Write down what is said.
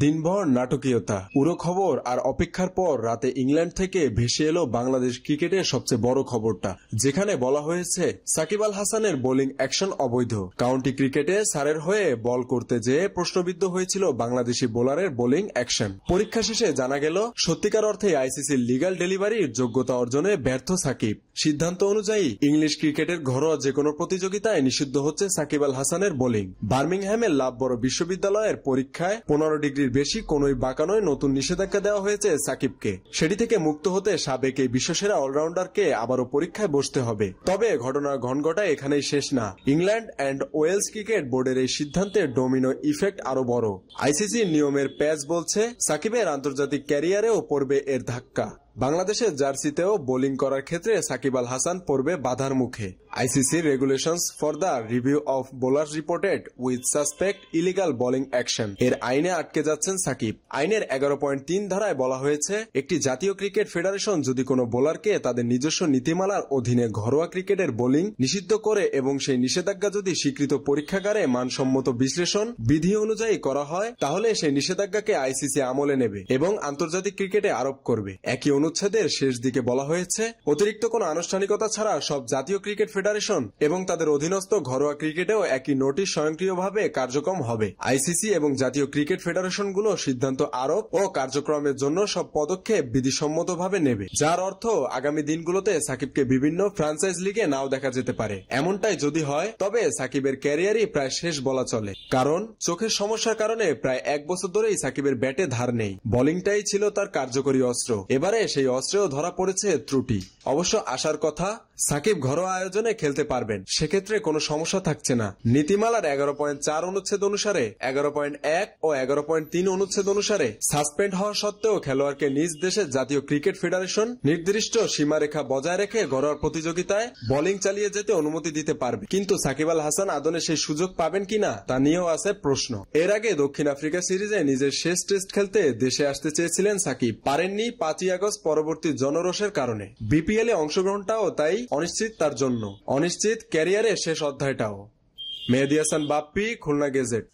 দিনভর নাটকীয়তা, পুরো খবর আর অপেক্ষার পর রাতে ইংল্যান্ড থেকে ভেসে এলো বাংলাদেশ ক্রিকেটের সবচেয়ে বড় খবরটা, যেখানে বলা হয়েছে সাকিব আল হাসানের বোলিং অ্যাকশন অবৈধ। কাউন্টি ক্রিকেটে সারের হয়ে বল করতে যেয়ে প্রশ্নবিদ্ধ হয়েছিল বাংলাদেশি বোলারের বোলিং অ্যাকশন। পরীক্ষা শেষে জানা গেল সত্যিকার অর্থে আইসিসির লিগ্যাল ডেলিভারির যোগ্যতা অর্জনে ব্যর্থ সাকিব। সিদ্ধান্ত অনুযায়ী ইংলিশ ক্রিকেটের ঘরোয়া যে কোনো প্রতিযোগিতায় নিষিদ্ধ হচ্ছে সাকিব আল হাসানের বোলিং। বার্মিংহ্যামের লাভ বড় বিশ্ববিদ্যালয়ের পরীক্ষায় 15 ডিগ্রির বেশি কোনই বাঁকানোয় নতুন নিষেধাজ্ঞা দেওয়া হয়েছে সাকিবকে। সেটি থেকে মুক্ত হতে সাবেক এই বিশ্বসেরা অলরাউন্ডারকে আবারও পরীক্ষায় বসতে হবে। তবে ঘটনার ঘনঘটা এখানেই শেষ না। ইংল্যান্ড অ্যান্ড ওয়েলস ক্রিকেট বোর্ডের এই সিদ্ধান্তের ডোমিনো ইফেক্ট আরো বড়। আইসিসির নিয়মের প্যাচ বলছে সাকিবের আন্তর্জাতিক ক্যারিয়ারেও পড়বে এর ধাক্কা। বাংলাদেশের জার্সিতেও বোলিং করার ক্ষেত্রে সাকিব আল হাসান পড়বে বাধার মুখে। ICC regulations for the review of bowlers reported with suspect illegal bowling action এর আইনে আটকে যাচ্ছেন সাকিব। আইনের 11.3 ধারায় বলা হয়েছে, একটি জাতীয় ক্রিকেট ফেডারেশন যদি কোনো বোলারকে তাদের নিজস্ব নীতিমালার অধীনে ঘরোয়া ক্রিকেটের বোলিং নিষিদ্ধ করে এবং সেই নিষেধাজ্ঞা যদি স্বীকৃত পরীক্ষাগারে মানসম্মত বিশ্লেষণ বিধি অনুযায়ী করা হয়, তাহলে সেই নিষেধাজ্ঞাকে আইসিসি আমলে নেবে এবং আন্তর্জাতিক ক্রিকেটে আরোপ করবে। একই অনুচ্ছেদের শেষ দিকে বলা হয়েছে, অতিরিক্ত কোনো আনুষ্ঠানিকতা ছাড়া সব জাতীয় ক্রিকেট ফেডারেশন এবং তাদের অধীনস্থ ঘরোয়া ক্রিকেটেও একই নোটিশ স্বয়ংক্রিয়ভাবে কার্যক্রম হবে। আইসিসি এবং জাতীয় ক্রিকেট ফেডারেশনগুলো সিদ্ধান্ত আরোপ ও কার্যক্রমের জন্য সব পদক্ষেপ বিধিসম্মতভাবে নেবে, যার অর্থ আগামী দিনগুলোতে সাকিবকে বিভিন্ন ফ্র্যাঞ্চাইজ লিগে নাও দেখা যেতে পারে। এমনটাই যদি হয়, তবে সাকিবের ক্যারিয়ারই প্রায় শেষ বলা চলে। কারণ চোখের সমস্যার কারণে প্রায় 1 বছর ধরেই সাকিবের ব্যাটে ধার নেই। বোলিংটাই ছিল তার কার্যকরী অস্ত্র। এবারে সেই অস্ত্রেও ধরা পড়েছে ত্রুটি। অবশ্য আশার কথা, সাকিব ঘরোয়া আয়োজনে খেলতে পারবেন, সেক্ষেত্রে কোনো সমস্যা থাকছে না। নীতিমালার 11.4 অনুচ্ছেদ অনুসারে, 11.1 ও 11.3 অনুচ্ছেদ অনুসারে সাসপেন্ড হওয়া সত্ত্বেও খেলোয়াড়কে নিজ দেশের জাতীয় ক্রিকেট ফেডারেশন নির্দিষ্ট সীমারেখা বজায় রেখে ঘরোয়া প্রতিযোগিতায় বোলিং চালিয়ে যেতে অনুমতি দিতে পারবে। কিন্তু সাকিব আল হাসান আদনে সেই সুযোগ পাবেন কিনা তা নিয়েও আছে প্রশ্ন। এর আগে দক্ষিণ আফ্রিকা সিরিজে নিজের শেষ টেস্ট খেলতে দেশে আসতে চেয়েছিলেন সাকিব, পারেননি 5ই আগস্ট পরবর্তী জনরোষের কারণে। বিপিএল এ অংশগ্রহণটাও তাই অনিশ্চিত তার জন্য, অনিশ্চিত ক্যারিয়ারের শেষ অধ্যায়টাও। মেহেদী হাসান বাপ্পি, খুলনা গেজেট।